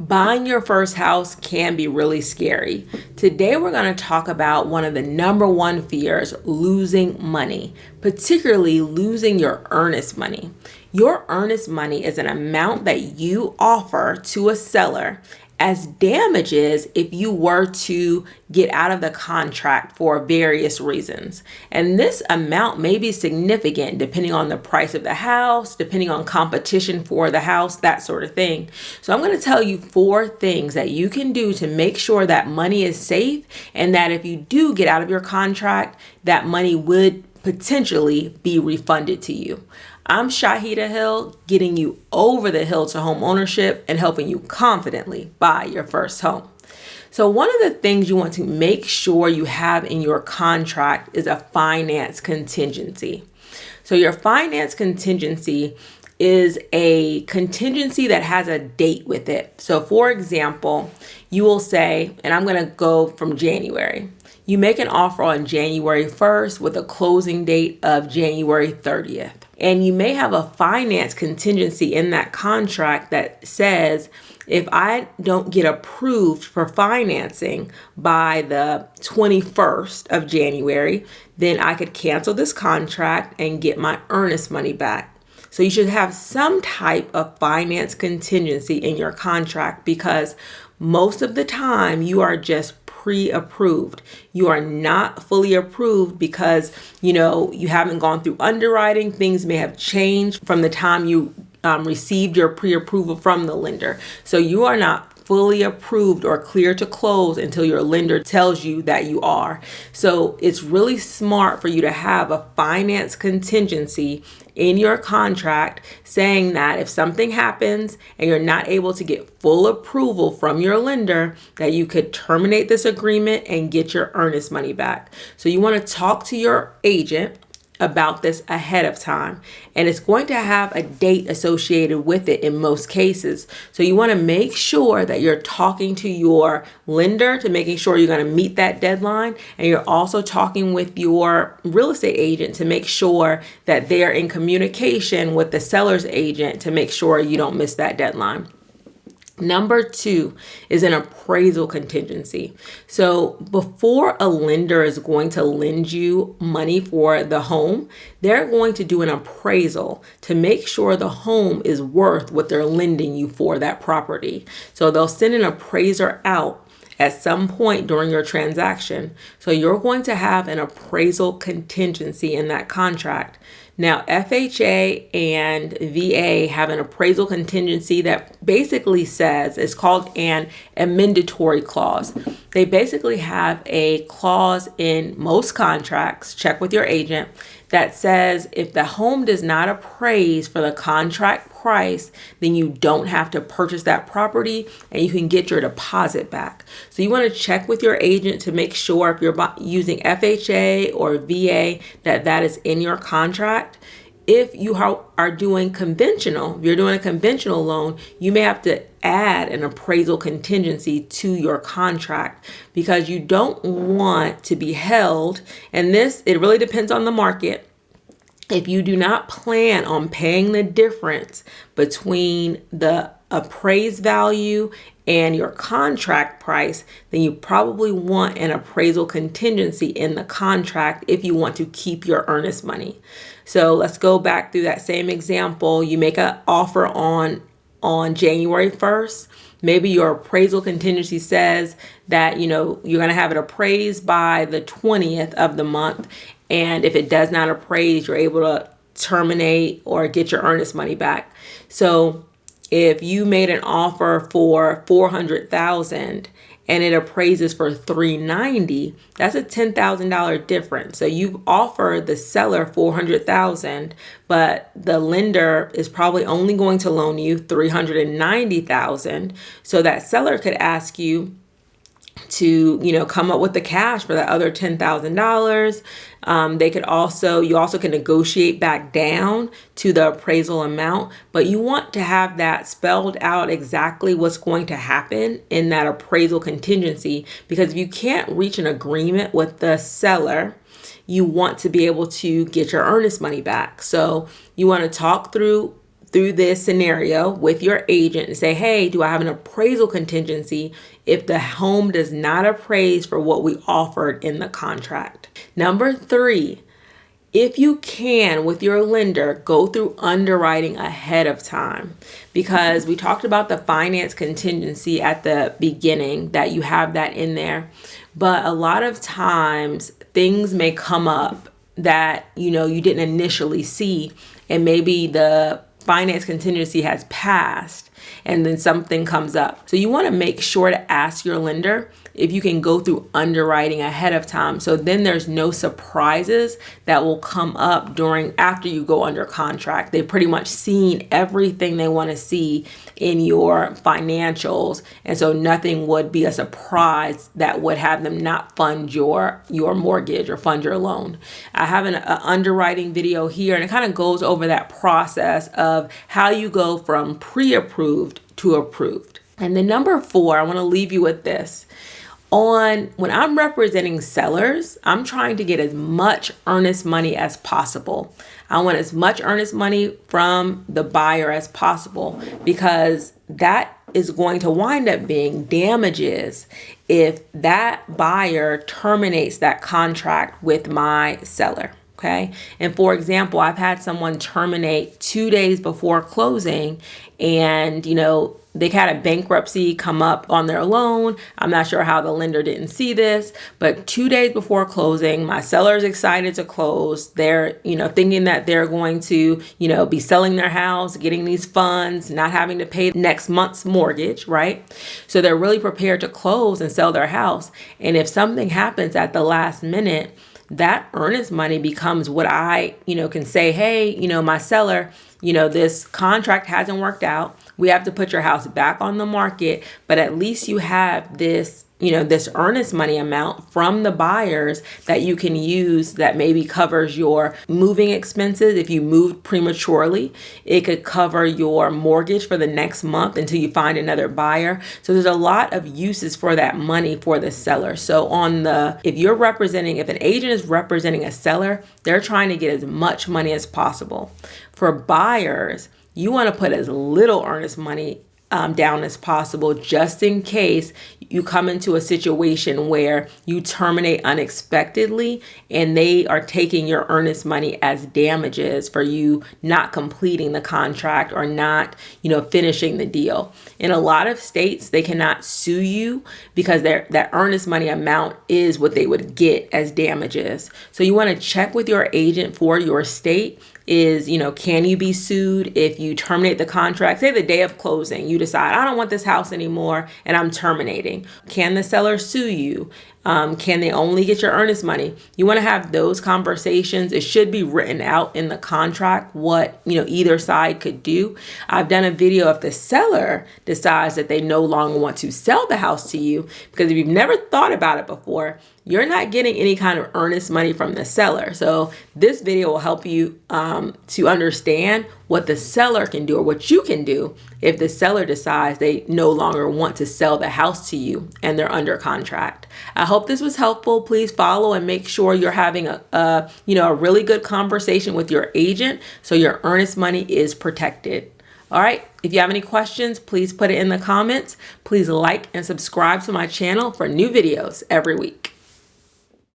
Buying your first house can be really scary. Today, we're going to talk about one of the number one fears, losing money, particularly losing your earnest money. Your earnest money is an amount that you offer to a seller as damages if you were to get out of the contract for various reasons. And this amount may be significant depending on the price of the house, depending on competition for the house, that sort of thing. So I'm going to tell you 4 things that you can do to make sure that money is safe and that if you do get out of your contract, that money would potentially be refunded to you. I'm Shaheedah Hill, getting you over the hill to home ownership and helping you confidently buy your first home. So one of the things you want to make sure you have in your contract is a finance contingency. So your finance contingency is a contingency that has a date with it. So for example, you will say, and I'm going to go from January. You make an offer on January 1st with a closing date of January 30th. And you may have a finance contingency in that contract that says, if I don't get approved for financing by the 21st of January, then I could cancel this contract and get my earnest money back. So you should have some type of finance contingency in your contract because most of the time you are just pre-approved. You are not fully approved because, you haven't gone through underwriting. Things may have changed from the time you received your pre-approval from the lender. So you are not fully approved or clear to close until your lender tells you that you are. So it's really smart for you to have a finance contingency in your contract saying that if something happens and you're not able to get full approval from your lender, that you could terminate this agreement and get your earnest money back. So you want to talk to your agent about this ahead of time, and it's going to have a date associated with it in most cases. So you want to make sure that you're talking to your lender to making sure you're going to meet that deadline, and you're also talking with your real estate agent to make sure that they're in communication with the seller's agent to make sure you don't miss that deadline. Number 2 is an appraisal contingency. So before a lender is going to lend you money for the home, they're going to do an appraisal to make sure the home is worth what they're lending you for that property. So they'll send an appraiser out at some point during your transaction. So you're going to have an appraisal contingency in that contract. Now, FHA and VA have an appraisal contingency that basically says, it's called an amendatory clause. They basically have a clause in most contracts, check with your agent, that says if the home does not appraise for the contract price, then you don't have to purchase that property and you can get your deposit back. So you want to check with your agent to make sure if you're using FHA or VA that is in your contract. If you are doing conventional, if you're doing a conventional loan, you may have to add an appraisal contingency to your contract because you don't want to be held. And it really depends on the market. If you do not plan on paying the difference between the appraised value and your contract price, then you probably want an appraisal contingency in the contract if you want to keep your earnest money. So let's go back through that same example. You make an offer on January 1st. Maybe your appraisal contingency says that, you're going to have it appraised by the 20th of the month. And if it does not appraise, you're able to terminate or get your earnest money back. So if you made an offer for $400,000 and it appraises for $390,000, that's a $10,000 difference. So you've offered the seller $400,000, but the lender is probably only going to loan you $390,000. So that seller could ask you to, come up with the cash for that other $10,000. You also can negotiate back down to the appraisal amount, but you want to have that spelled out exactly what's going to happen in that appraisal contingency, because if you can't reach an agreement with the seller, you want to be able to get your earnest money back. So you want to talk through through this scenario with your agent and say, hey, do I have an appraisal contingency if the home does not appraise for what we offered in the contract? Number 3, if you can, with your lender, go through underwriting ahead of time, because we talked about the finance contingency at the beginning, that you have that in there. But a lot of times things may come up that, you didn't initially see, and maybe the finance contingency has passed and then something comes up. So you want to make sure to ask your lender if you can go through underwriting ahead of time. So then there's no surprises that will come up after you go under contract. They've pretty much seen everything they want to see in your financials. And so nothing would be a surprise that would have them not fund your mortgage or fund your loan. I have an underwriting video here, and it kind of goes over that process of how you go from pre-approved to approved. And then number 4, I want to leave you with this. When I'm representing sellers, I'm trying to get as much earnest money as possible. I want as much earnest money from the buyer as possible, because that is going to wind up being damages if that buyer terminates that contract with my seller. Okay. And for example, I've had someone terminate 2 days before closing, and, they had a bankruptcy come up on their loan. I'm not sure how the lender didn't see this, but 2 days before closing, my seller's excited to close. They're, thinking that they're going to, be selling their house, getting these funds, not having to pay next month's mortgage, right? So they're really prepared to close and sell their house. And if something happens at the last minute, that earnest money becomes what I, can say, hey, my seller, this contract hasn't worked out. We have to put your house back on the market, but at least you have this, this earnest money amount from the buyers that you can use that maybe covers your moving expenses. If you moved prematurely, it could cover your mortgage for the next month until you find another buyer. So there's a lot of uses for that money for the seller. So if an agent is representing a seller, they're trying to get as much money as possible. For buyers, you want to put as little earnest money down as possible, just in case you come into a situation where you terminate unexpectedly and they are taking your earnest money as damages for you not completing the contract or not, finishing the deal. In a lot of states, they cannot sue you because that earnest money amount is what they would get as damages. So you want to check with your agent for your state. Can you be sued if you terminate the contract? Say the day of closing, you decide, I don't want this house anymore and I'm terminating. Can the seller sue you? Can they only get your earnest money? You want to have those conversations. It should be written out in the contract what, either side could do. I've done a video if the seller decides that they no longer want to sell the house to you, because if you've never thought about it before, you're not getting any kind of earnest money from the seller. So this video will help you to understand what the seller can do or what you can do if the seller decides they no longer want to sell the house to you and they're under contract. I hope this was helpful. Please follow and make sure you're having a really good conversation with your agent so your earnest money is protected. All right. If you have any questions, please put it in the comments. Please like and subscribe to my channel for new videos every week.